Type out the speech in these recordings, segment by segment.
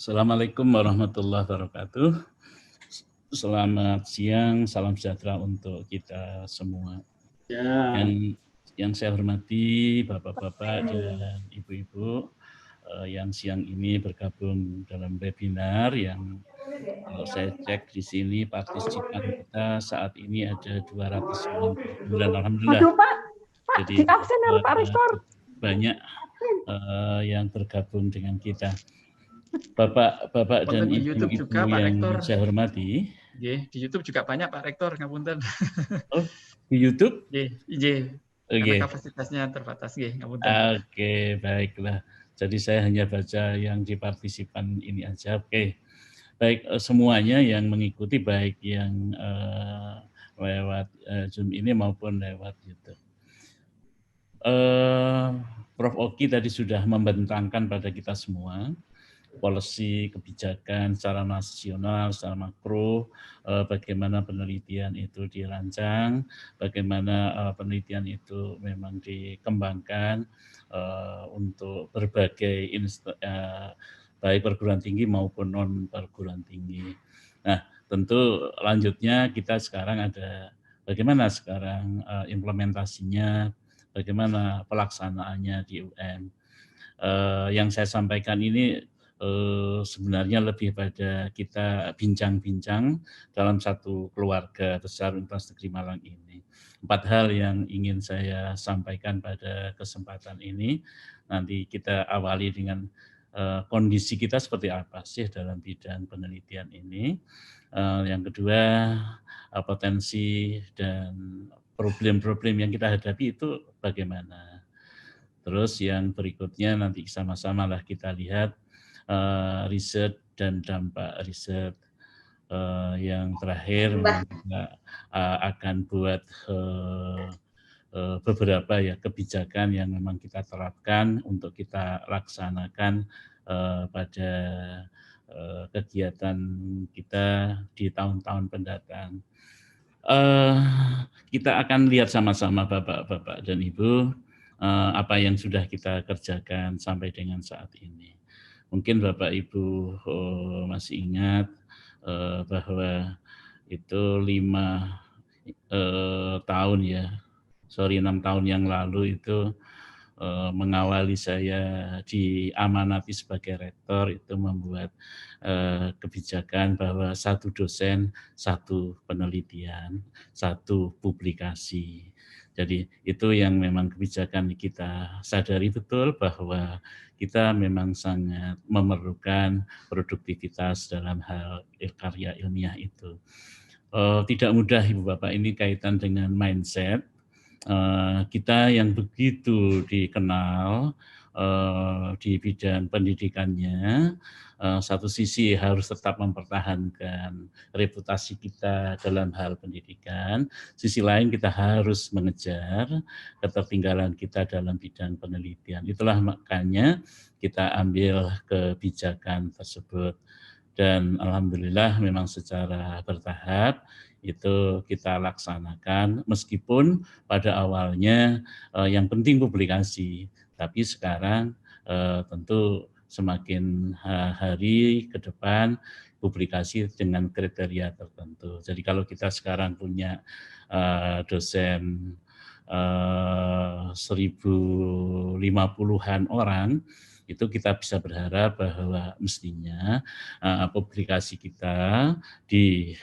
Assalamualaikum warahmatullahi wabarakatuh. Selamat siang, salam sejahtera untuk kita semua. Ya, Yang saya hormati Bapak-bapak dan Ibu-ibu yang siang ini bergabung dalam webinar yang kalau saya cek di sini partisipan kita saat ini ada 299. Alhamdulillah. waduh Pak, Jadi di absen ya Pak Rektor. banyak yang bergabung dengan kita. Bapak dan Wonten di YouTube juga Ibu-ibu Pak yang Rektor. saya hormati. Nggih, di YouTube juga banyak Pak Rektor, ngapunten. Oh, di YouTube? Nggih. Karena Oke. kapasitasnya terbatas nggih, ngapunten. Oke, baiklah. Jadi saya hanya baca yang di partisipan ini aja. Oke. Baik, semuanya yang mengikuti baik yang lewat Zoom ini maupun lewat YouTube. Prof. Oki tadi sudah membentangkan pada kita semua policy kebijakan secara nasional, secara makro, bagaimana penelitian itu dirancang, bagaimana penelitian itu memang dikembangkan untuk berbagai baik perguruan tinggi maupun non perguruan tinggi. Nah, tentu lanjutnya kita sekarang ada bagaimana sekarang implementasinya, bagaimana pelaksanaannya di UM. Yang saya sampaikan ini sebenarnya lebih pada kita bincang-bincang dalam satu keluarga besar Universitas Negeri Malang ini. 4 hal yang ingin saya sampaikan pada kesempatan ini. Nanti kita awali dengan kondisi kita seperti apa sih dalam bidang penelitian ini. Yang kedua, potensi dan problem-problem yang kita hadapi itu bagaimana. Terus yang berikutnya nanti sama-sama lah kita lihat riset dan dampak riset. Yang terakhir memang kita akan buat beberapa ya kebijakan yang memang kita terapkan untuk kita laksanakan pada kegiatan kita di tahun-tahun mendatang. Kita akan lihat sama-sama Bapak-bapak dan Ibu apa yang sudah kita kerjakan sampai dengan saat ini. Mungkin Bapak Ibu masih ingat bahwa itu 6 tahun yang lalu itu mengawali saya diamanati sebagai rektor itu membuat kebijakan bahwa 1 dosen, 1 penelitian, 1 publikasi. Jadi itu yang memang kebijakan kita sadari betul bahwa kita memang sangat memerlukan produktivitas dalam hal karya ilmiah itu. Tidak mudah Ibu Bapak, ini kaitan dengan mindset. Kita yang begitu dikenal di bidang pendidikannya, satu sisi harus tetap mempertahankan reputasi kita dalam hal pendidikan, sisi lain kita harus mengejar ketertinggalan kita dalam bidang penelitian. Itulah makanya kita ambil kebijakan tersebut. Dan alhamdulillah memang secara bertahap itu kita laksanakan meskipun pada awalnya yang penting publikasi, tapi sekarang tentu semakin hari ke depan publikasi dengan kriteria tertentu. Jadi kalau kita sekarang punya dosen 1.050-an orang, itu kita bisa berharap bahwa mestinya publikasi kita di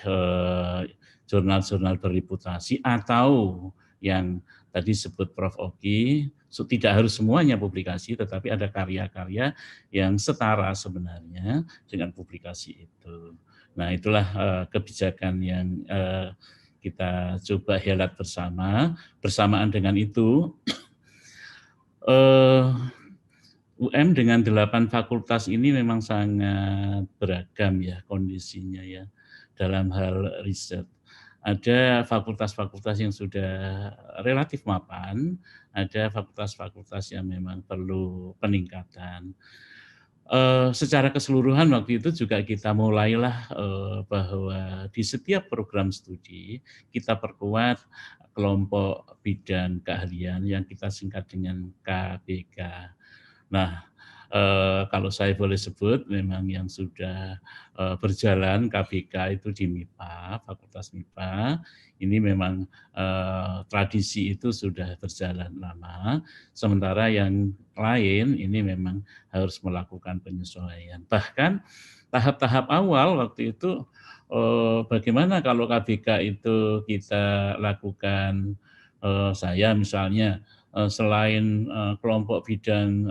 jurnal-jurnal berreputasi atau yang tadi sebut Prof. Oki, tidak harus semuanya publikasi, tetapi ada karya-karya yang setara sebenarnya dengan publikasi itu. Nah, itulah kebijakan yang kita coba helat bersama. Bersamaan dengan itu, UM dengan 8 fakultas ini memang sangat beragam ya kondisinya ya dalam hal riset. Ada fakultas-fakultas yang sudah relatif mapan, ada fakultas-fakultas yang memang perlu peningkatan. Secara keseluruhan waktu itu juga kita mulailah bahwa di setiap program studi kita perkuat kelompok bidang keahlian yang kita singkat dengan KBK. Nah, kalau saya boleh sebut memang yang sudah berjalan KBK itu di MIPA, Fakultas MIPA, ini memang tradisi itu sudah berjalan lama, sementara yang lain ini memang harus melakukan penyesuaian. Bahkan tahap-tahap awal waktu itu bagaimana kalau KBK itu kita lakukan, saya misalnya selain kelompok bidang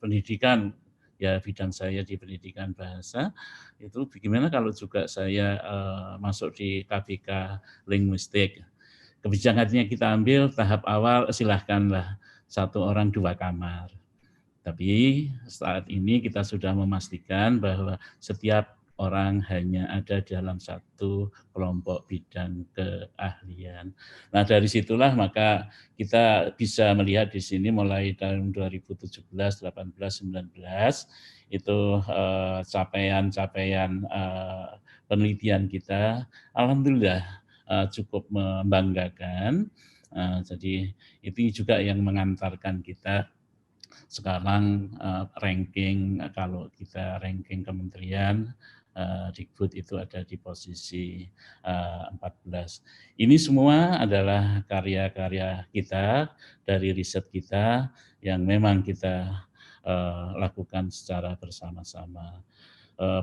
pendidikan, ya bidang saya di pendidikan bahasa, itu bagaimana kalau juga saya masuk di KBK linguistik. Kebijakannya kita ambil tahap awal silahkanlah 1 orang 2 kamar. Tapi saat ini kita sudah memastikan bahwa setiap orang hanya ada dalam 1 kelompok bidang keahlian. Nah dari situlah maka kita bisa melihat di sini mulai tahun 2017, 18, 19 itu capaian-capaian penelitian kita alhamdulillah cukup membanggakan. Jadi itu juga yang mengantarkan kita sekarang ranking, kalau kita ranking kementerian Dikbud itu ada di posisi 14. Ini semua adalah karya-karya kita dari riset kita yang memang kita lakukan secara bersama-sama.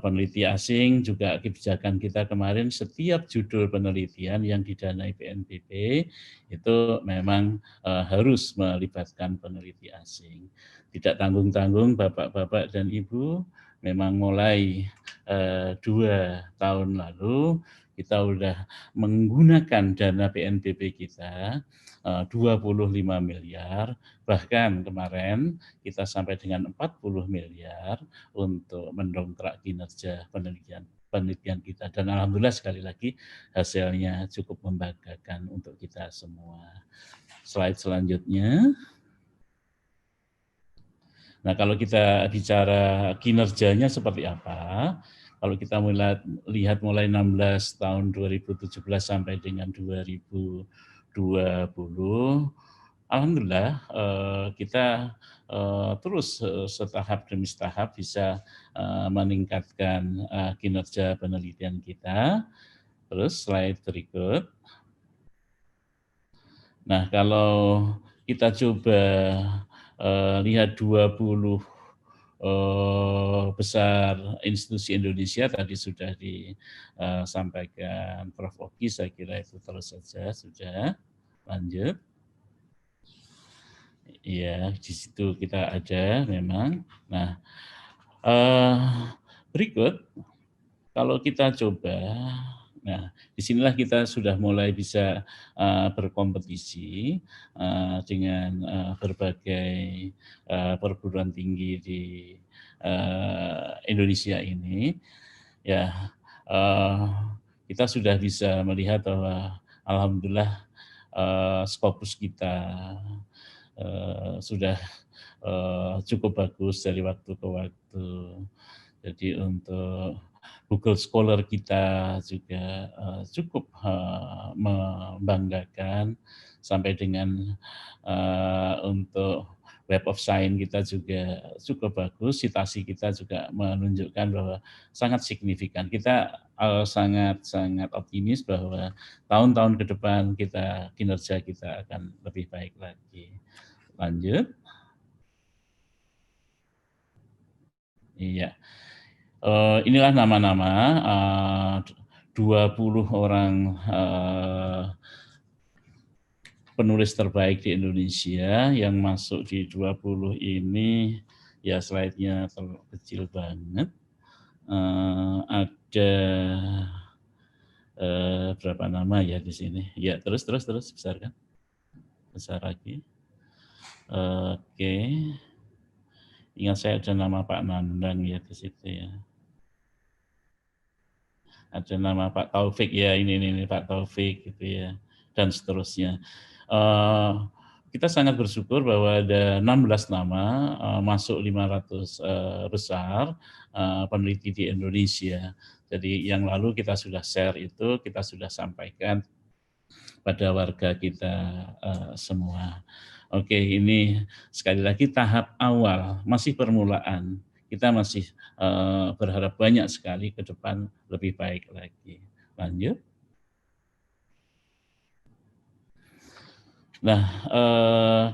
Peneliti asing juga kebijakan kita kemarin setiap judul penelitian yang didanai BNPB itu memang harus melibatkan peneliti asing. Tidak tanggung-tanggung Bapak-bapak dan Ibu, memang mulai 2 tahun lalu kita sudah menggunakan dana BNPB kita 25 miliar, bahkan kemarin kita sampai dengan 40 miliar untuk mendongkrak kinerja penelitian kita. Dan alhamdulillah sekali lagi hasilnya cukup membanggakan untuk kita semua. Slide selanjutnya. Nah kalau kita bicara kinerjanya seperti apa, kalau kita lihat mulai 16 tahun 2017 sampai dengan 2020, alhamdulillah kita terus setahap demi setahap bisa meningkatkan kinerja penelitian kita. Terus slide berikut. Nah kalau kita coba lihat 20 besar institusi Indonesia tadi sudah disampaikan Prof. Oki, saya kira itu terus saja sudah. Lanjut. Ya, di situ kita ada memang. Nah, berikut kalau kita coba, nah disinilah kita sudah mulai bisa berkompetisi dengan berbagai perguruan tinggi di Indonesia ini. Ya, kita sudah bisa melihat bahwa alhamdulillah Scopus kita sudah cukup bagus dari waktu ke waktu. Jadi untuk Google Scholar kita juga cukup membanggakan, sampai dengan untuk Web of Science kita juga cukup bagus, citasi kita juga menunjukkan bahwa sangat signifikan. Kita sangat optimis bahwa tahun-tahun ke depan kinerja kita akan lebih baik lagi. Lanjut. Iya. Inilah nama-nama 20 orang penulis terbaik di Indonesia yang masuk di 20 ini, ya slide-nya kecil banget. Ada berapa nama ya di sini? Ya, terus besarkan. Besar lagi. Oke. Ingat saya ada nama Pak Nandang ya di situ ya. Ada nama Pak Taufik ya, ini Pak Taufik gitu ya, dan seterusnya. Kita sangat bersyukur bahwa ada 16 nama masuk 500 besar peneliti di Indonesia. Jadi yang lalu kita sudah share itu, kita sudah sampaikan pada warga kita semua. Oke, ini sekali lagi tahap awal, masih permulaan. Kita masih berharap banyak sekali ke depan lebih baik lagi. Lanjut. Nah,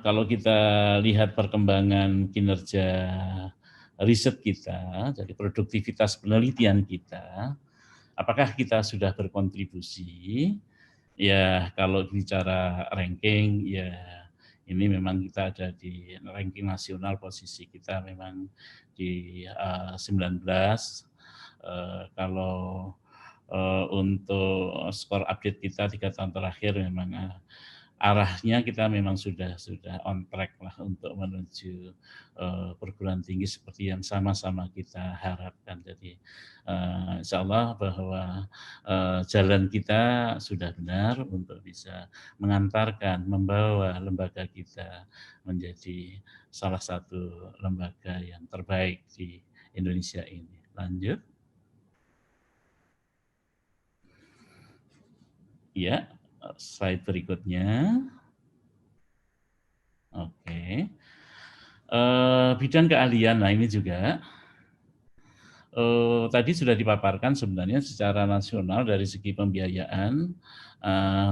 kalau kita lihat perkembangan kinerja riset kita, jadi produktivitas penelitian kita, apakah kita sudah berkontribusi? Ya, kalau bicara ranking, ya ini memang kita ada di ranking nasional, posisi kita memang di 19. Kalau untuk skor update kita 3 tahun terakhir memang arahnya kita memang sudah on track lah untuk menuju perguruan tinggi seperti yang sama-sama kita harapkan. Jadi insya Allah bahwa jalan kita sudah benar untuk bisa mengantarkan, membawa lembaga kita menjadi salah satu lembaga yang terbaik di Indonesia ini. Lanjut. Ya, slide berikutnya. Oke. Bidang keahlian, nah ini juga tadi sudah dipaparkan sebenarnya secara nasional dari segi pembiayaan,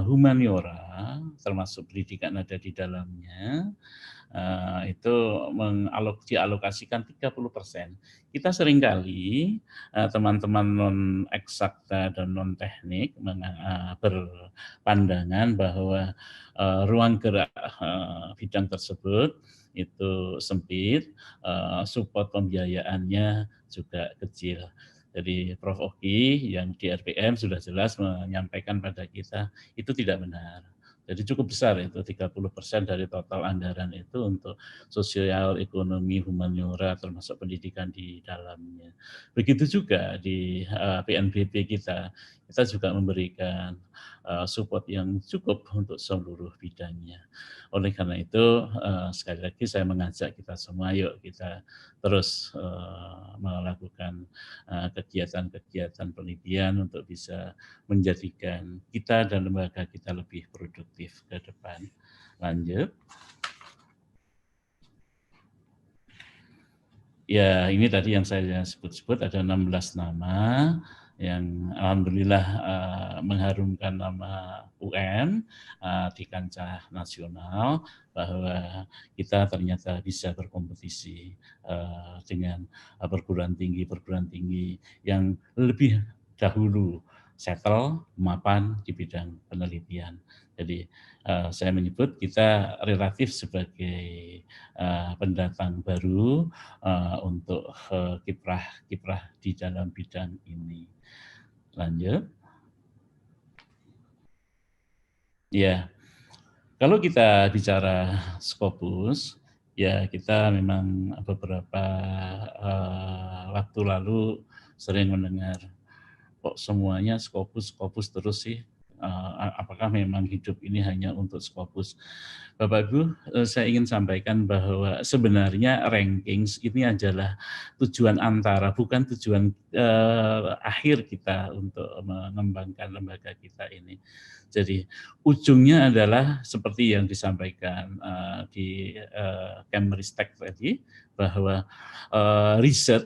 humaniora, termasuk pendidikan ada di dalamnya, itu dialokasikan 30%. Kita seringkali teman-teman non eksakta dan non teknik berpandangan bahwa ruang gerak bidang tersebut itu sempit, support pembiayaannya juga kecil. Jadi Prof. Oki yang di RPM sudah jelas menyampaikan pada kita itu tidak benar. Jadi cukup besar itu 30% dari total anggaran itu untuk sosial, ekonomi, humaniora termasuk pendidikan di dalamnya. Begitu juga di PNBP kita juga memberikan support yang cukup untuk seluruh bidangnya. Oleh karena itu sekali lagi saya mengajak kita semua, yuk kita terus melakukan kegiatan-kegiatan penelitian untuk bisa menjadikan kita dan lembaga kita lebih produktif ke depan. Lanjut. Ya, ini tadi yang saya sebut-sebut ada 16 nama yang alhamdulillah mengharumkan nama UM di kancah nasional, bahwa kita ternyata bisa berkompetisi dengan perguruan tinggi yang lebih dahulu settle, mapan di bidang penelitian. Jadi saya menyebut kita relatif sebagai pendatang baru untuk kiprah di dalam bidang ini. Lanjut. Ya, kalau kita bicara Scopus, ya kita memang beberapa waktu lalu sering mendengar kok semuanya Scopus terus sih. Apakah memang hidup ini hanya untuk Scopus? Bapak Ibu, saya ingin sampaikan bahwa sebenarnya rankings ini adalah tujuan antara, bukan tujuan akhir kita untuk mengembangkan lembaga kita ini. Jadi ujungnya adalah seperti yang disampaikan di Cambridge-Tech tadi, bahwa riset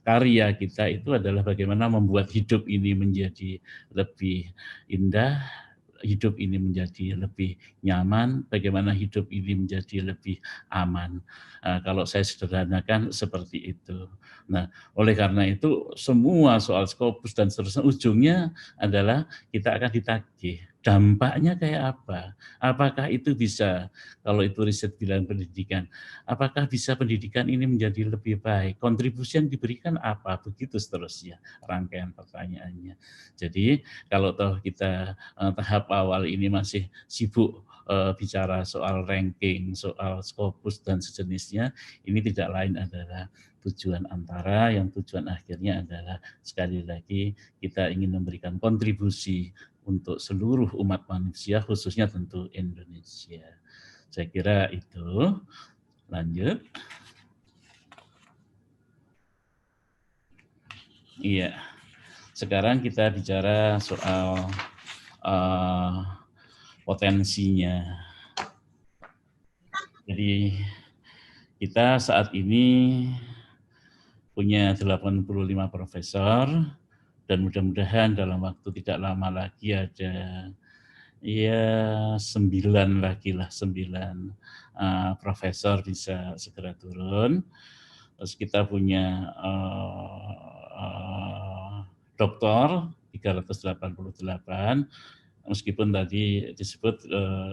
karya kita itu adalah bagaimana membuat hidup ini menjadi lebih indah, hidup ini menjadi lebih nyaman, bagaimana hidup ini menjadi lebih aman. Kalau saya sederhanakan seperti itu. Nah, oleh karena itu semua soal Scopus dan seterusnya ujungnya adalah kita akan ditagih. Dampaknya kayak apa? Apakah itu bisa, kalau itu riset bidang pendidikan, apakah bisa pendidikan ini menjadi lebih baik? Kontribusi yang diberikan apa? Begitu seterusnya rangkaian pertanyaannya. Jadi kalau toh kita tahap awal ini masih sibuk bicara soal ranking, soal Scopus dan sejenisnya, ini tidak lain adalah tujuan antara, yang tujuan akhirnya adalah sekali lagi kita ingin memberikan kontribusi untuk seluruh umat manusia, khususnya tentu Indonesia. Saya kira itu. Lanjut. Iya. Sekarang kita bicara soal potensinya. Jadi kita saat ini punya 85 profesor dan mudah-mudahan dalam waktu tidak lama lagi ada ya 9 lagi lah, 9 profesor bisa segera turun. Terus kita punya doktor 388, meskipun tadi disebut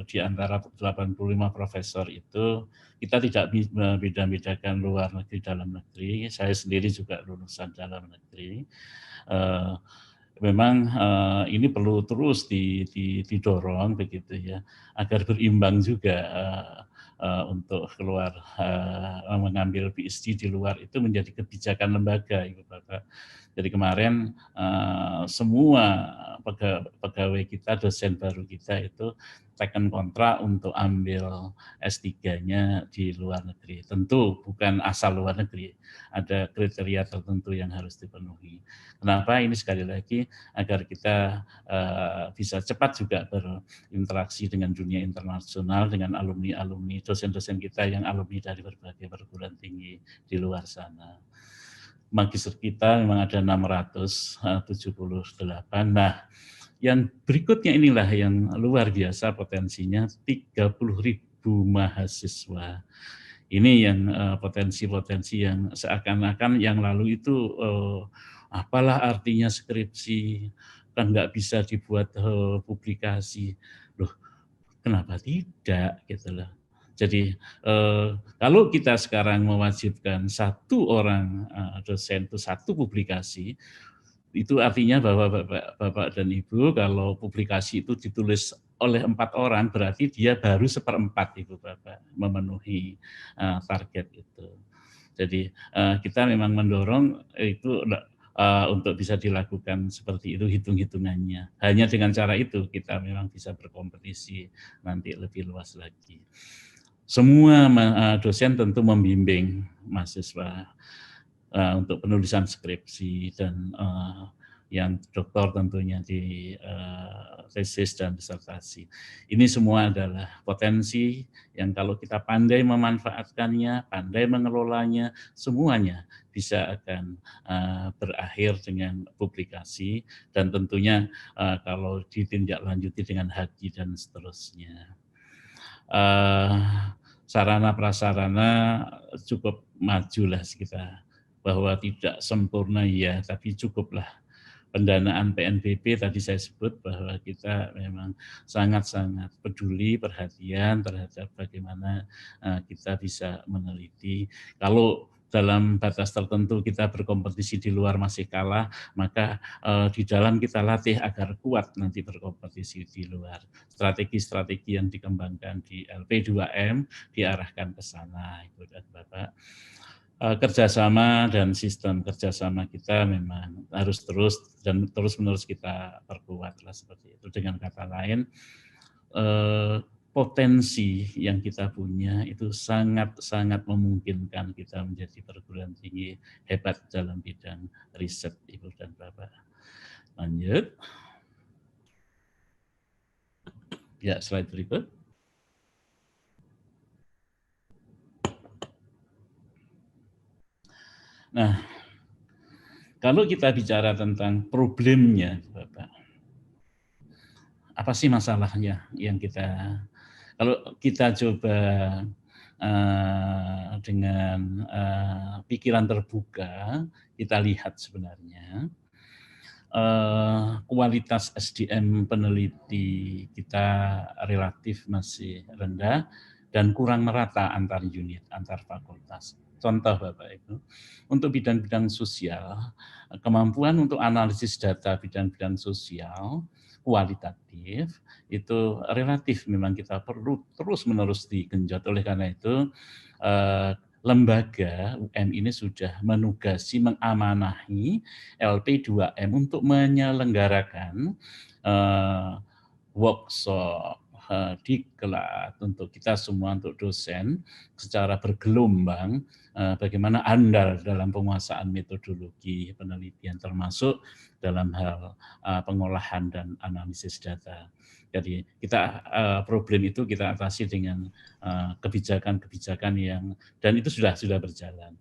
di antara 85 profesor itu kita tidak beda-bedakan luar negeri dalam negeri. Saya sendiri juga lulusan dalam negeri. Memang ini perlu terus didorong begitu ya, agar berimbang juga untuk keluar mengambil PhD di luar itu menjadi kebijakan lembaga, Ibu Bapak. Jadi kemarin semua pegawai kita, dosen baru kita itu taken kontrak untuk ambil S3-nya di luar negeri. Tentu bukan asal luar negeri, ada kriteria tertentu yang harus dipenuhi. Kenapa? Ini sekali lagi agar kita bisa cepat juga berinteraksi dengan dunia internasional, dengan alumni-alumni, dosen-dosen kita yang alumni dari berbagai perguruan tinggi di luar sana. Magister kita memang ada 678. Nah, yang berikutnya inilah yang luar biasa potensinya, 30.000 mahasiswa. Ini yang potensi-potensi yang seakan-akan yang lalu itu apalah artinya skripsi, kan nggak bisa dibuat publikasi. Loh, kenapa tidak gitu loh. Jadi kalau kita sekarang mewajibkan 1 orang dosen itu 1 publikasi, itu artinya bahwa Bapak dan Ibu kalau publikasi itu ditulis oleh 4 orang berarti dia baru 1/4 Ibu Bapak memenuhi target itu. Jadi kita memang mendorong itu untuk bisa dilakukan seperti itu hitung-hitungannya. Hanya dengan cara itu kita memang bisa berkompetisi nanti lebih luas lagi. Semua dosen tentu membimbing mahasiswa untuk penulisan skripsi dan yang doktor tentunya di tesis dan disertasi. Ini semua adalah potensi yang kalau kita pandai memanfaatkannya, pandai mengelolanya, semuanya bisa akan berakhir dengan publikasi dan tentunya kalau ditindaklanjuti dengan haji dan seterusnya. Sarana prasarana cukup majulah kita, bahwa tidak sempurna ya, tapi cukuplah. Pendanaan PNBP tadi saya sebut bahwa kita memang sangat-sangat peduli, perhatian terhadap bagaimana kita bisa meneliti. Kalau dalam batas tertentu kita berkompetisi di luar masih kalah, maka di dalam kita latih agar kuat nanti berkompetisi di luar. Strategi-strategi yang dikembangkan di LP2M diarahkan ke sana, Ibu dan Bapak. Kerjasama dan sistem kerjasama kita memang harus terus dan terus-menerus kita perkuat lah seperti itu. Dengan kata lain, potensi yang kita punya itu sangat-sangat memungkinkan kita menjadi perguruan tinggi hebat dalam bidang riset, Ibu dan Bapak. Lanjut. Ya, slide berikut. Nah, kalau kita bicara tentang problemnya, Bapak, apa sih masalahnya yang kita, kalau kita coba dengan pikiran terbuka, kita lihat sebenarnya kualitas SDM peneliti kita relatif masih rendah dan kurang merata antar unit, antar fakultas. Contoh Bapak Ibu, untuk bidang-bidang sosial, kemampuan untuk analisis data bidang-bidang sosial kualitatif itu relatif memang kita perlu terus-menerus digenjot. Oleh karena itu lembaga UM ini sudah menugasi, mengamanahi LP2M untuk menyelenggarakan workshop, diklat, untuk kita semua, untuk dosen secara bergelombang, bagaimana andal dalam penguasaan metodologi penelitian termasuk dalam hal pengolahan dan analisis data. Jadi kita problem itu kita atasi dengan kebijakan-kebijakan yang, dan itu sudah berjalan.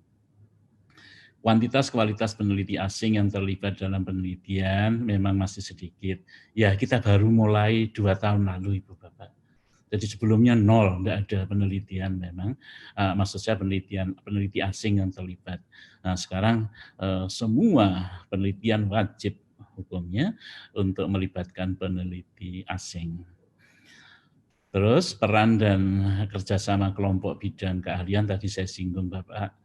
Kuantitas kualitas peneliti asing yang terlibat dalam penelitian memang masih sedikit. Ya, kita baru mulai 2 tahun lalu, Ibu Bapak. Jadi sebelumnya nol, tidak ada penelitian memang. Maksud saya peneliti asing yang terlibat. Nah, sekarang semua penelitian wajib hukumnya untuk melibatkan peneliti asing. Terus peran dan kerjasama kelompok bidang keahlian tadi saya singgung Bapak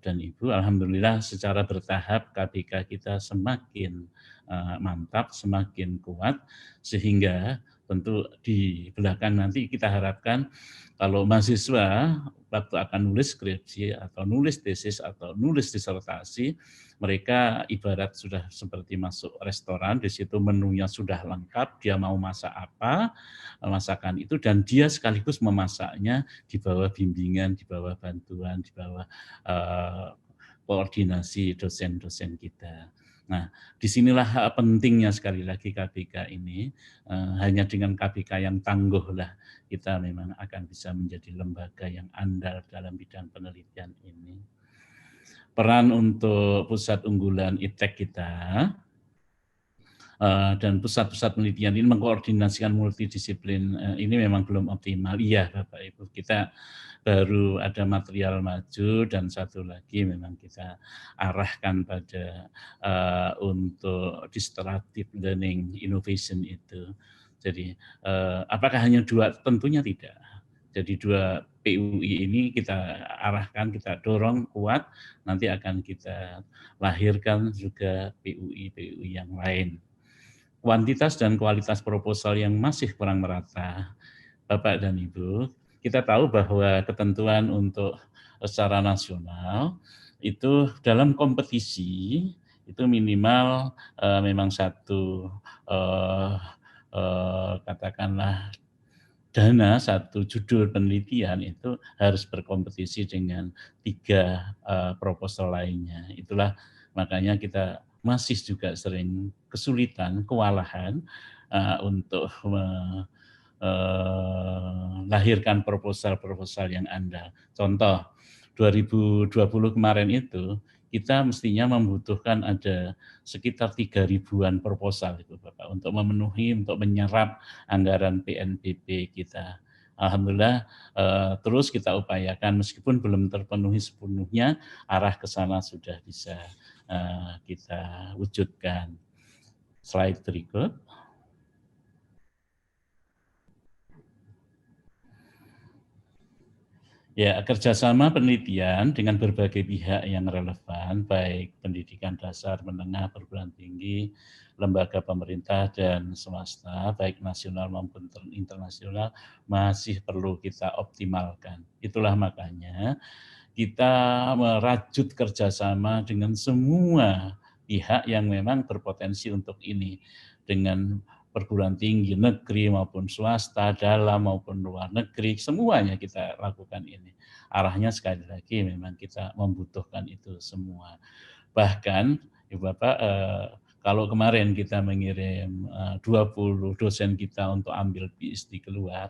dan Ibu, alhamdulillah secara bertahap KPK kita semakin mantap, semakin kuat, sehingga tentu di belakang nanti kita harapkan kalau mahasiswa waktu akan nulis skripsi atau nulis tesis atau nulis disertasi, mereka ibarat sudah seperti masuk restoran, di situ menunya sudah lengkap, dia mau masak apa, masakan itu, dan dia sekaligus memasaknya di bawah bimbingan, di bawah bantuan, di bawah koordinasi dosen-dosen kita. Nah, disinilah pentingnya sekali lagi KPK ini. Hanya dengan KPK yang tangguh lah kita memang akan bisa menjadi lembaga yang andal dalam bidang penelitian ini. Peran untuk pusat unggulan ITEK kita dan pusat-pusat penelitian ini mengkoordinasikan multidisiplin ini memang belum optimal. Iya Bapak Ibu, kita baru ada material maju dan satu lagi memang kita arahkan pada untuk disruptive learning innovation itu. Jadi apakah hanya 2? Tentunya tidak. Jadi 2 PUI ini kita arahkan, kita dorong kuat, nanti akan kita lahirkan juga PUI yang lain. Kuantitas dan kualitas proposal yang masih kurang merata, Bapak dan Ibu, kita tahu bahwa ketentuan untuk secara nasional itu dalam kompetisi itu minimal memang satu katakanlah dana, satu judul penelitian itu harus berkompetisi dengan 3 proposal lainnya. Itulah makanya kita masih juga sering kesulitan, kewalahan untuk melahirkan proposal-proposal yang andal. Contoh, 2020 kemarin itu kita mestinya membutuhkan ada sekitar 3.000-an proposal itu Bapak untuk memenuhi, untuk menyerap anggaran PNBP kita. Alhamdulillah terus kita upayakan meskipun belum terpenuhi sepenuhnya, arah ke sana sudah bisa kita wujudkan. Slide berikut. Ya, kerjasama penelitian dengan berbagai pihak yang relevan, baik pendidikan dasar, menengah, perguruan tinggi, lembaga pemerintah dan swasta, baik nasional maupun internasional, masih perlu kita optimalkan. Itulah makanya kita merajut kerjasama dengan semua pihak yang memang berpotensi untuk ini, dengan perguruan tinggi negeri maupun swasta, dalam maupun luar negeri, semuanya kita lakukan ini. Arahnya sekali lagi memang kita membutuhkan itu semua. Bahkan, Ibu Bapak, kalau kemarin kita mengirim 20 dosen kita untuk ambil PhD keluar,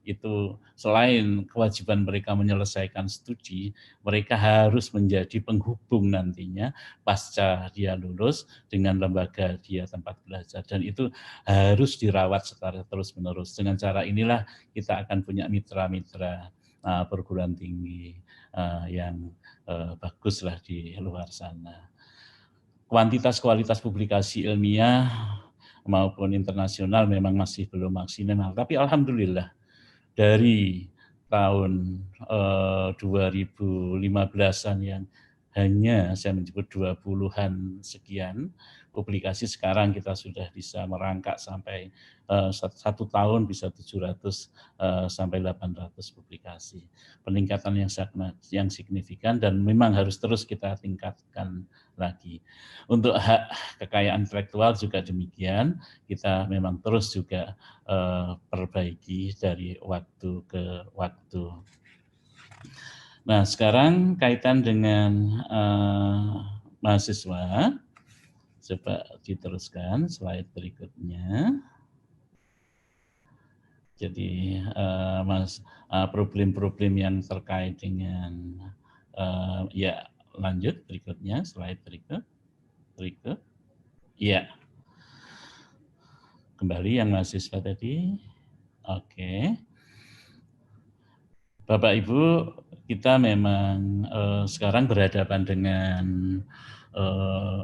itu selain kewajiban mereka menyelesaikan studi, mereka harus menjadi penghubung nantinya pasca dia lulus dengan lembaga dia tempat belajar, dan itu harus dirawat secara terus-menerus. Dengan cara inilah kita akan punya mitra-mitra perguruan tinggi yang baguslah di luar sana. Kuantitas kualitas publikasi ilmiah maupun internasional memang masih belum maksimal, tapi alhamdulillah dari tahun 2015-an yang hanya saya menyebut 20-an sekian publikasi, sekarang kita sudah bisa merangkak sampai 1 tahun bisa 700 sampai 800 publikasi. Peningkatan yang signifikan dan memang harus terus kita tingkatkan lagi. Untuk hak kekayaan intelektual juga demikian, kita memang terus juga perbaiki dari waktu ke waktu. Nah, sekarang kaitan dengan mahasiswa, coba diteruskan slide berikutnya. Jadi problem-problem yang terkait dengan ya, lanjut berikutnya, slide berikut. Ya, kembali yang mahasiswa tadi. Oke. Bapak Ibu, kita memang sekarang berhadapan dengan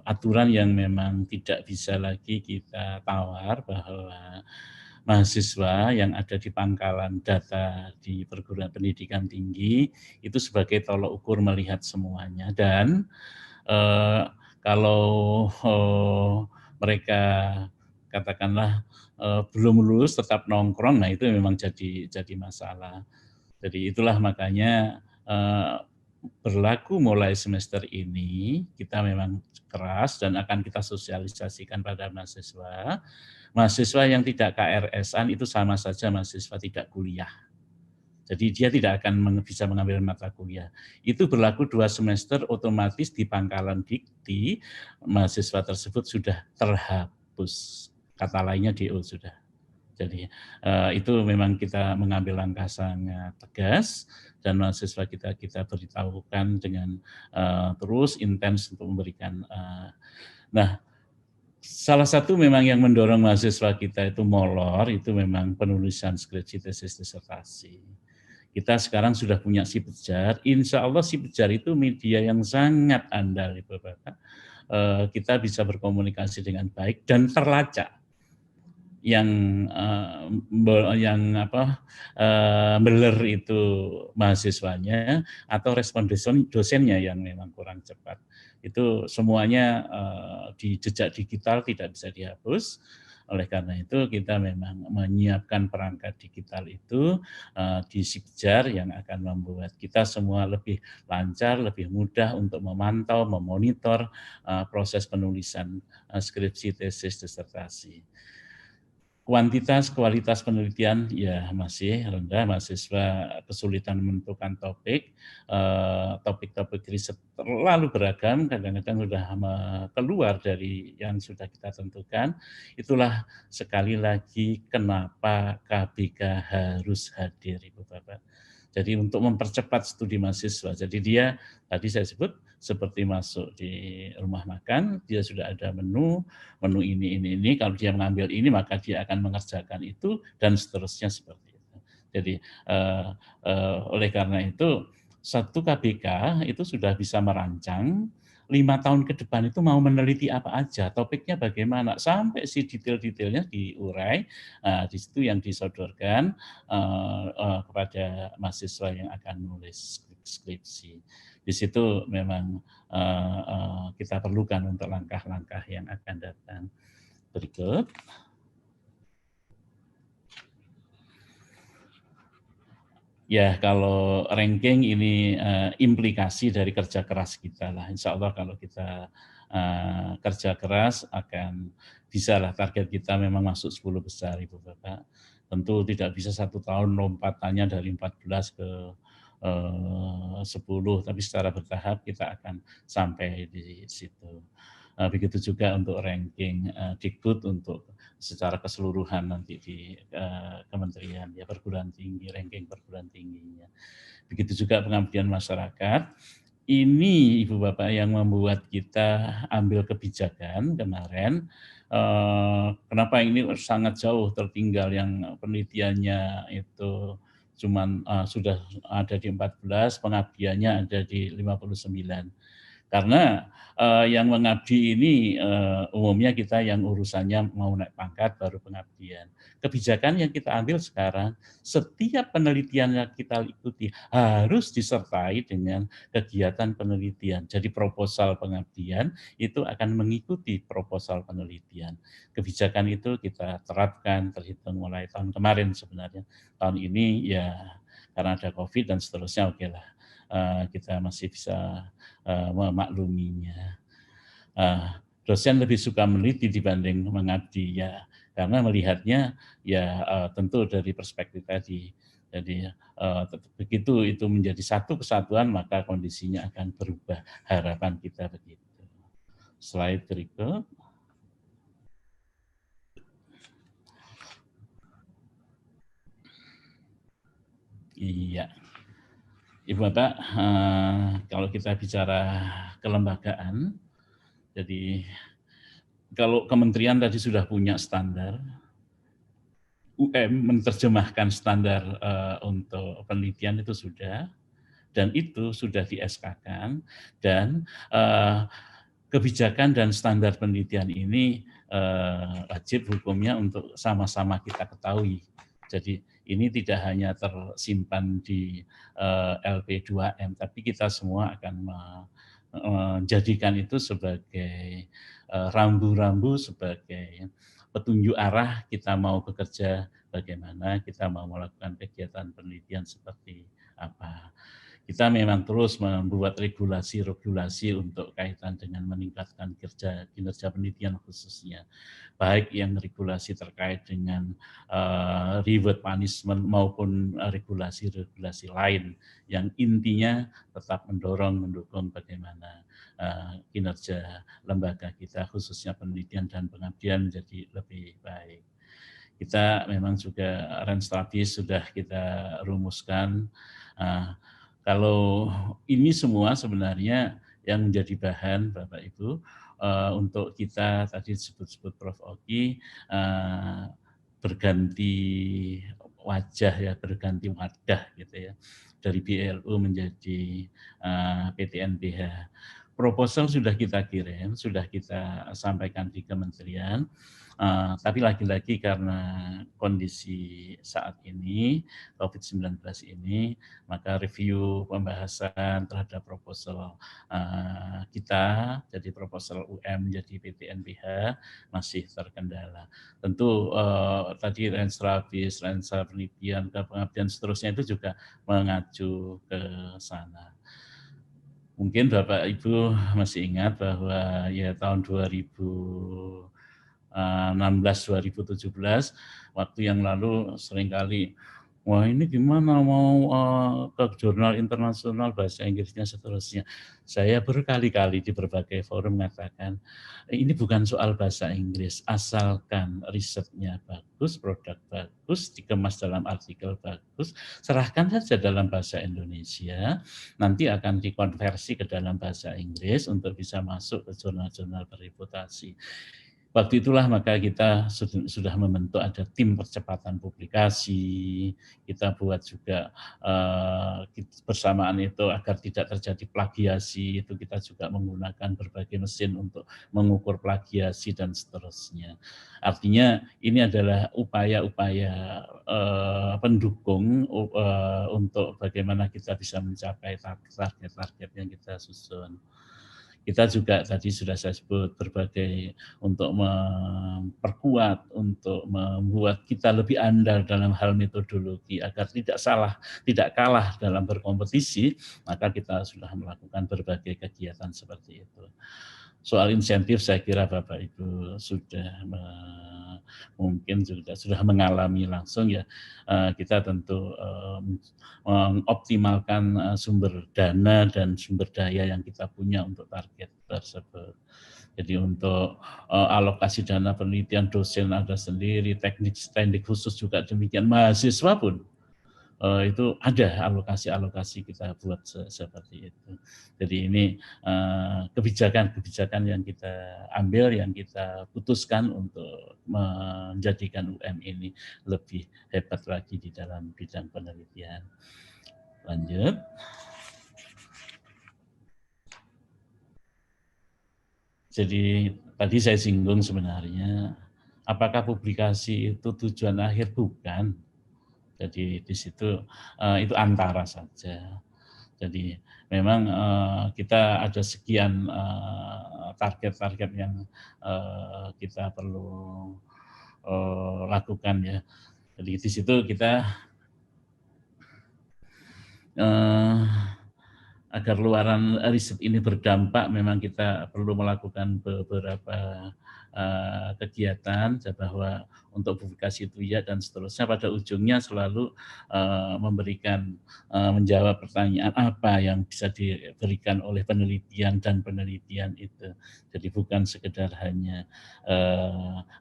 aturan yang memang tidak bisa lagi kita tawar, bahwa mahasiswa yang ada di pangkalan data di perguruan pendidikan tinggi itu sebagai tolok ukur melihat semuanya. Dan kalau mereka katakanlah belum lulus tetap nongkrong, nah itu memang jadi masalah. Jadi itulah makanya berlaku mulai semester ini kita memang keras dan akan kita sosialisasikan pada mahasiswa. Mahasiswa yang tidak KRS-an itu sama saja mahasiswa tidak kuliah. Jadi dia tidak akan bisa mengambil mata kuliah. Itu berlaku 2 semester, otomatis di pangkalan dikti mahasiswa tersebut sudah terhapus. Kata lainnya DO sudah. Jadi itu memang kita mengambil langkah sangat tegas dan mahasiswa kita beritahukan dengan terus intens untuk memberikan. Nah, salah satu memang yang mendorong mahasiswa kita itu molor, itu memang penulisan skripsi, tesis, disertasi. Kita sekarang sudah punya Sipejar, insya Allah Sipejar itu media yang sangat andal, Ibu Bapak. Kita bisa berkomunikasi dengan baik dan terlacak. Yang beler itu mahasiswanya atau respon dosennya yang memang kurang cepat. Itu semuanya di jejak digital tidak bisa dihapus. Oleh karena itu kita memang menyiapkan perangkat digital itu di Sipejar yang akan membuat kita semua lebih lancar, lebih mudah untuk memantau, memonitor proses penulisan skripsi, tesis, disertasi. Kuantitas, kualitas penelitian ya masih rendah, mahasiswa kesulitan menentukan topik, topik-topik riset terlalu beragam, kadang-kadang sudah keluar dari yang sudah kita tentukan. Itulah sekali lagi kenapa KBK harus hadir, Ibu Bapak. Jadi untuk mempercepat studi mahasiswa, jadi dia tadi saya sebut seperti masuk di rumah makan, dia sudah ada menu ini, kalau dia mengambil ini maka dia akan mengerjakan itu dan seterusnya seperti itu. Jadi oleh karena itu satu KBK itu sudah bisa merancang 5 tahun ke depan itu mau meneliti apa aja, topiknya bagaimana, sampai si detail-detailnya diurai, di situ yang disodorkan kepada mahasiswa yang akan menulis skripsi. Di situ memang kita perlukan untuk langkah-langkah yang akan datang. Berikut. Ya, kalau ranking ini implikasi dari kerja keras kita lah. Insya Allah kalau kita kerja keras akan bisa lah, target kita memang masuk 10 besar, Ibu Bapak. Tentu tidak bisa 1 tahun lompatannya dari 14 ke 10, tapi secara bertahap kita akan sampai di situ. Begitu juga untuk ranking Dikbud untuk secara keseluruhan nanti di kementerian, ya perguruan tinggi, ranking perguruan tingginya. Begitu juga pengabdian masyarakat. Ini Ibu Bapak yang membuat kita ambil kebijakan kemarin. Kenapa ini sangat jauh tertinggal, yang penelitiannya itu cuman sudah ada di 14, pengabdiannya ada di 59. Karena yang mengabdi ini umumnya kita yang urusannya mau naik pangkat baru pengabdian. Kebijakan yang kita ambil sekarang, setiap penelitian yang kita ikuti harus disertai dengan kegiatan penelitian. Jadi proposal pengabdian itu akan mengikuti proposal penelitian. Kebijakan itu kita terapkan terhitung mulai tahun kemarin sebenarnya. Tahun ini ya karena ada COVID dan seterusnya, oke lah. Kita masih bisa memakluminya. Dosen lebih suka meneliti dibanding mengabdi ya, karena melihatnya ya tentu dari perspektif tadi. Jadi begitu itu menjadi satu kesatuan maka kondisinya akan berubah. Harapan kita begitu. Slide berikut. Iya. Ibu Bapak, kalau kita bicara kelembagaan, jadi kalau kementerian tadi sudah punya standar, UM menerjemahkan standar untuk penelitian itu sudah, dan itu sudah di SK-kan, dan kebijakan dan standar penelitian ini wajib hukumnya untuk sama-sama kita ketahui. Jadi ini tidak hanya tersimpan di LP2M, tapi kita semua akan menjadikan itu sebagai rambu-rambu, sebagai petunjuk arah kita mau bekerja bagaimana, kita mau melakukan kegiatan penelitian seperti apa. Kita memang terus membuat regulasi-regulasi untuk kaitan dengan meningkatkan kinerja penelitian khususnya. Baik yang regulasi terkait dengan reward punishment maupun regulasi-regulasi lain yang intinya tetap mendukung bagaimana kinerja lembaga kita khususnya penelitian dan pengabdian menjadi lebih baik. Kita memang juga Renstratis sudah kita rumuskan. Kalau ini semua sebenarnya yang menjadi bahan Bapak Ibu untuk kita tadi disebut-sebut Prof. Oki berganti wajah ya, berganti wadah gitu ya, dari BLU menjadi PTNBH. Proposal sudah kita kirim, sudah kita sampaikan di kementerian, tapi lagi-lagi karena kondisi saat ini, COVID-19 ini, maka review pembahasan terhadap proposal kita, jadi proposal UM menjadi PTNBH masih terkendala. Tentu tadi Renstratis, Rensa penelitian, pengabdian seterusnya itu juga mengacu ke sana. Mungkin Bapak Ibu masih ingat bahwa ya tahun 2016-2017 waktu yang lalu seringkali wah ini gimana mau ke jurnal internasional bahasa Inggrisnya seterusnya. Saya berkali-kali di berbagai forum mengatakan ini bukan soal bahasa Inggris, asalkan risetnya bagus, produk bagus, dikemas dalam artikel bagus, serahkan saja dalam bahasa Indonesia, nanti akan dikonversi ke dalam bahasa Inggris untuk bisa masuk ke jurnal-jurnal berreputasi. Waktu itulah maka kita sudah membentuk ada tim percepatan publikasi, kita buat juga bersamaan itu agar tidak terjadi plagiasi, itu kita juga menggunakan berbagai mesin untuk mengukur plagiasi dan seterusnya. Artinya ini adalah upaya-upaya pendukung untuk bagaimana kita bisa mencapai target-target yang kita susun. Kita juga tadi sudah saya sebut berbagai untuk memperkuat, untuk membuat kita lebih andal dalam hal metodologi agar tidak salah, tidak kalah dalam berkompetisi, maka kita sudah melakukan berbagai kegiatan seperti itu. Soal insentif saya kira Bapak Ibu sudah mungkin sudah mengalami langsung ya. Kita tentu mengoptimalkan sumber dana dan sumber daya yang kita punya untuk target tersebut. Jadi untuk alokasi dana penelitian dosen ada sendiri, teknik khusus juga demikian, mahasiswa pun itu ada alokasi-alokasi kita buat seperti itu. Jadi ini kebijakan-kebijakan yang kita ambil, yang kita putuskan untuk menjadikan UM ini lebih hebat lagi di dalam bidang penelitian. Lanjut. Jadi tadi saya singgung sebenarnya, apakah publikasi itu tujuan akhir? Bukan. Jadi di situ itu antara saja. Jadi memang kita ada sekian target-target yang kita perlu lakukan ya. Jadi di situ kita agar luaran riset ini berdampak, memang kita perlu melakukan beberapa kegiatan, bahwa untuk publikasi itu ya dan seterusnya, pada ujungnya selalu memberikan menjawab pertanyaan apa yang bisa diberikan oleh penelitian dan penelitian itu. Jadi bukan sekedar hanya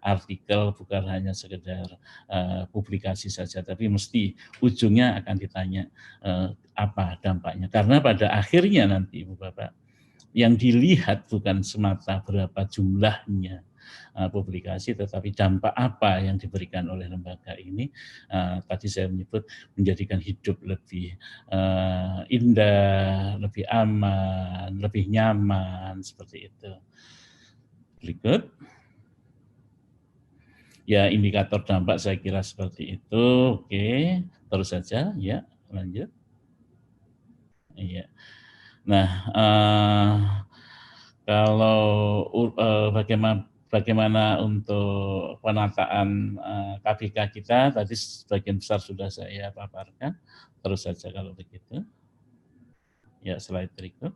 artikel, bukan hanya sekedar publikasi saja, tapi mesti ujungnya akan ditanya apa dampaknya. Karena pada akhirnya nanti Ibu Bapak, yang dilihat bukan semata berapa jumlahnya publikasi, tetapi dampak apa yang diberikan oleh lembaga ini. Tadi saya menyebut menjadikan hidup lebih indah, lebih aman, lebih nyaman, seperti itu. Berikut. Ya, indikator dampak saya kira seperti itu. Oke, terus saja ya, lanjut. Iya. Nah, kalau bagaimana untuk penataan KVK kita, tadi sebagian besar sudah saya paparkan. Terus saja kalau begitu. Ya, slide berikut.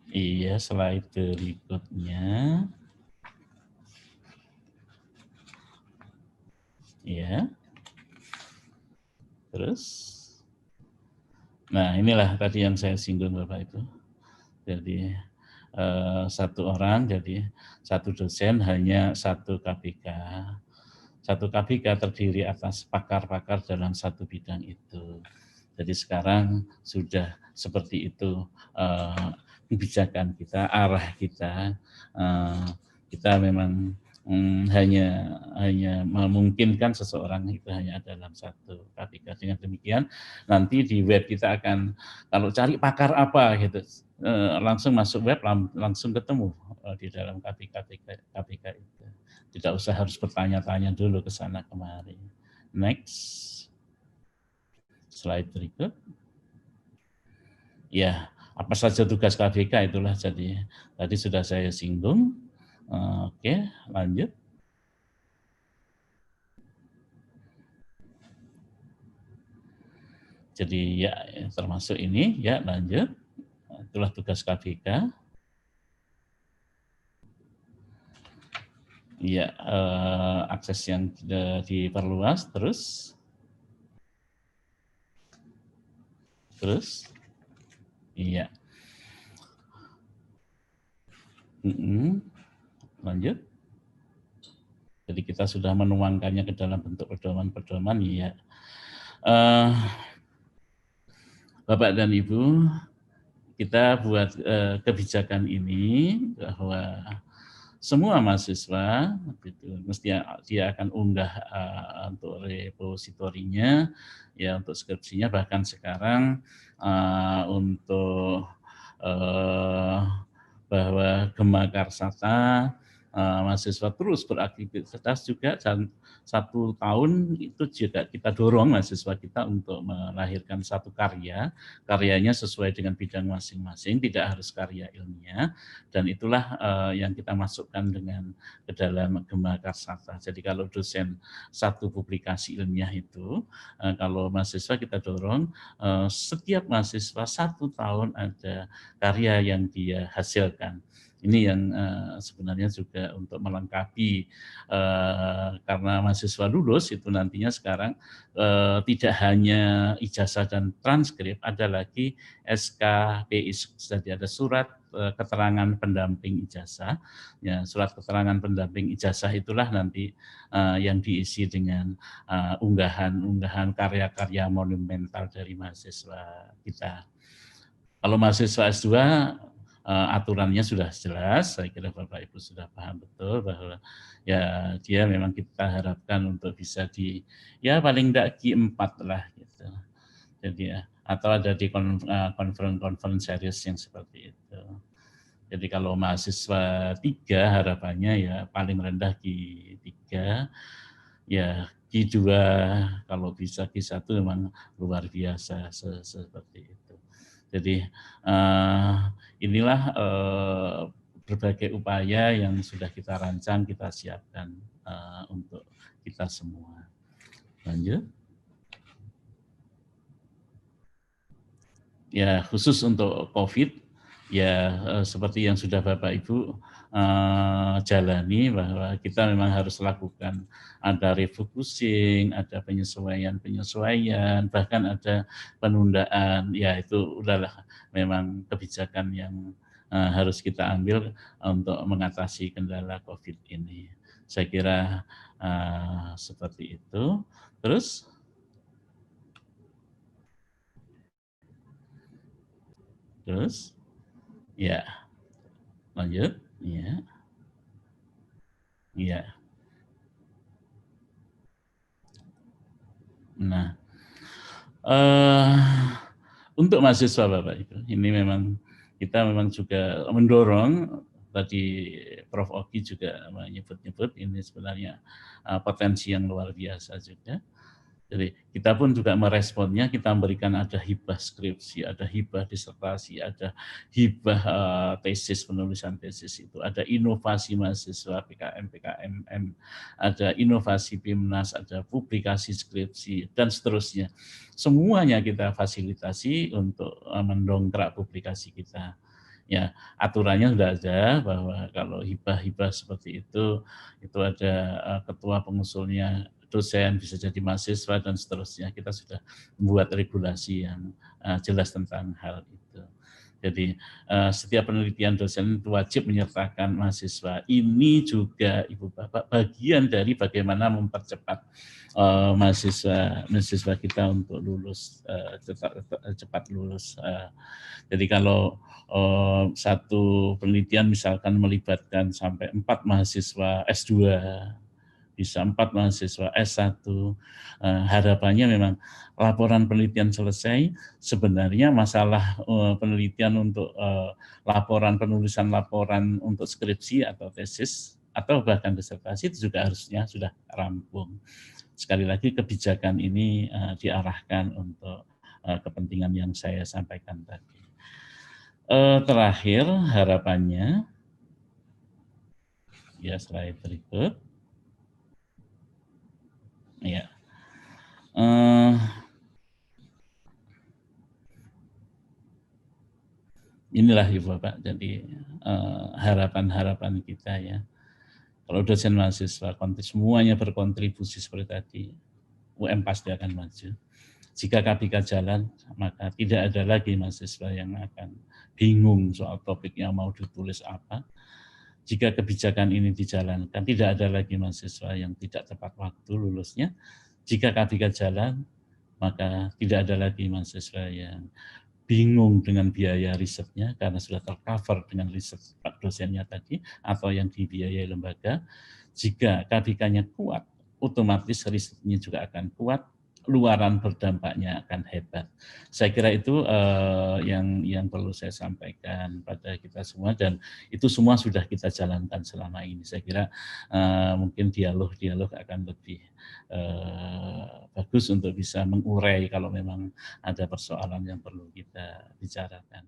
Iya, slide berikutnya. Iya. Terus. Nah, inilah tadi yang saya singgung Bapak Ibu. Jadi satu orang, jadi satu dosen hanya satu KVK. Satu KVK terdiri atas pakar-pakar dalam satu bidang itu. Jadi sekarang sudah seperti itu kebijakan kita, arah kita. Kita memang hanya memungkinkan seseorang itu hanya dalam satu KVK. Dengan demikian nanti di web kita akan, kalau cari pakar apa gitu, langsung masuk web, langsung ketemu di dalam KVK itu. Tidak usah harus bertanya-tanya dulu ke sana kemari. Next. Slide berikut. Ya, apa saja tugas KVK itulah jadi tadi sudah saya singgung. Oke, lanjut. Jadi ya termasuk ini, ya lanjut. Itulah tugas KVK. Ya, akses yang diperluas terus. Iya. Lanjut. Jadi kita sudah menuangkannya ke dalam bentuk pedoman-pedoman, ya. Bapak dan Ibu, kita buat kebijakan ini bahwa semua mahasiswa gitu, mesti dia akan unggah untuk repositorinya, ya, untuk skripsinya. Bahkan sekarang untuk bahwa Gema Karsata mahasiswa terus beraktivitas juga, dan 1 tahun itu juga kita dorong mahasiswa kita untuk melahirkan satu karyanya sesuai dengan bidang masing-masing, tidak harus karya ilmiah, dan itulah yang kita masukkan ke dalam Gema Karsata. Jadi kalau dosen satu publikasi ilmiah itu, kalau mahasiswa kita dorong setiap mahasiswa 1 tahun ada karya yang dia hasilkan. Ini yang sebenarnya juga untuk melengkapi, karena mahasiswa lulus itu nantinya sekarang tidak hanya ijazah dan transkrip, ada lagi SKPI, jadi ada surat keterangan pendamping ijazah. Ya, surat keterangan pendamping ijazah itulah nanti yang diisi dengan unggahan karya-karya monumental dari mahasiswa kita. Kalau mahasiswa S2, aturannya sudah jelas, saya kira Bapak Ibu sudah paham betul bahwa ya dia memang kita harapkan untuk bisa ya paling tidak Q4 lah gitu. Jadi ya, atau ada di conference series yang seperti itu. Jadi kalau mahasiswa 3 harapannya ya paling rendah Q3, ya Q2 kalau bisa Q1 memang luar biasa seperti itu. Jadi inilah berbagai upaya yang sudah kita rancang, kita siapkan untuk kita semua. Lanjut. Ya khusus untuk COVID, ya seperti yang sudah Bapak Ibu jalani bahwa kita memang harus lakukan ada refocusing, ada penyesuaian, bahkan ada penundaan. Ya itu udahlah memang kebijakan yang harus kita ambil untuk mengatasi kendala COVID ini. Saya kira seperti itu. Terus ya lanjut ya. Iya. Nah, untuk mahasiswa Bapak Ibu, ini memang kita memang juga mendorong, tadi Prof. Oki juga menyebut-nyebut ini sebenarnya potensi yang luar biasa juga. Jadi kita pun juga meresponnya, kita memberikan ada hibah skripsi, ada hibah disertasi, ada hibah tesis, penulisan tesis itu, ada inovasi mahasiswa PKM, ada inovasi PIMNAS, ada publikasi skripsi, dan seterusnya. Semuanya kita fasilitasi untuk mendongkrak publikasi kita. Ya, aturannya sudah ada bahwa kalau hibah-hibah seperti itu ada ketua pengusulnya, dosen, bisa jadi mahasiswa, dan seterusnya. Kita sudah membuat regulasi yang jelas tentang hal itu. Jadi setiap penelitian dosen itu wajib menyertakan mahasiswa. Ini juga Ibu Bapak bagian dari bagaimana mempercepat mahasiswa kita untuk lulus, cepat lulus. Jadi kalau satu penelitian misalkan melibatkan sampai 4 mahasiswa S2, bisa 4 mahasiswa S1. Harapannya memang laporan penelitian selesai, sebenarnya masalah penelitian untuk penulisan laporan untuk skripsi atau tesis, atau bahkan disertasi itu juga harusnya sudah rampung. Sekali lagi kebijakan ini diarahkan untuk kepentingan yang saya sampaikan tadi. Terakhir harapannya, ya slide berikut. Ya, inilah Ibu Bapak, jadi harapan-harapan kita ya. Kalau dosen mahasiswa semuanya berkontribusi seperti tadi, UM pasti akan maju. Jika KBK jalan, maka tidak ada lagi mahasiswa yang akan bingung soal topik yang mau ditulis apa. Jika kebijakan ini dijalankan, tidak ada lagi mahasiswa yang tidak tepat waktu lulusnya. Jika KBK jalan, maka tidak ada lagi mahasiswa yang bingung dengan biaya risetnya karena sudah tercover dengan riset Pak dosennya tadi atau yang dibiayai lembaga. Jika KBK-nya kuat, otomatis risetnya juga akan kuat, luaran berdampaknya akan hebat. Saya kira itu yang perlu saya sampaikan pada kita semua, dan itu semua sudah kita jalankan selama ini. Saya kira mungkin dialog akan lebih bagus untuk bisa mengurai kalau memang ada persoalan yang perlu kita bicarakan.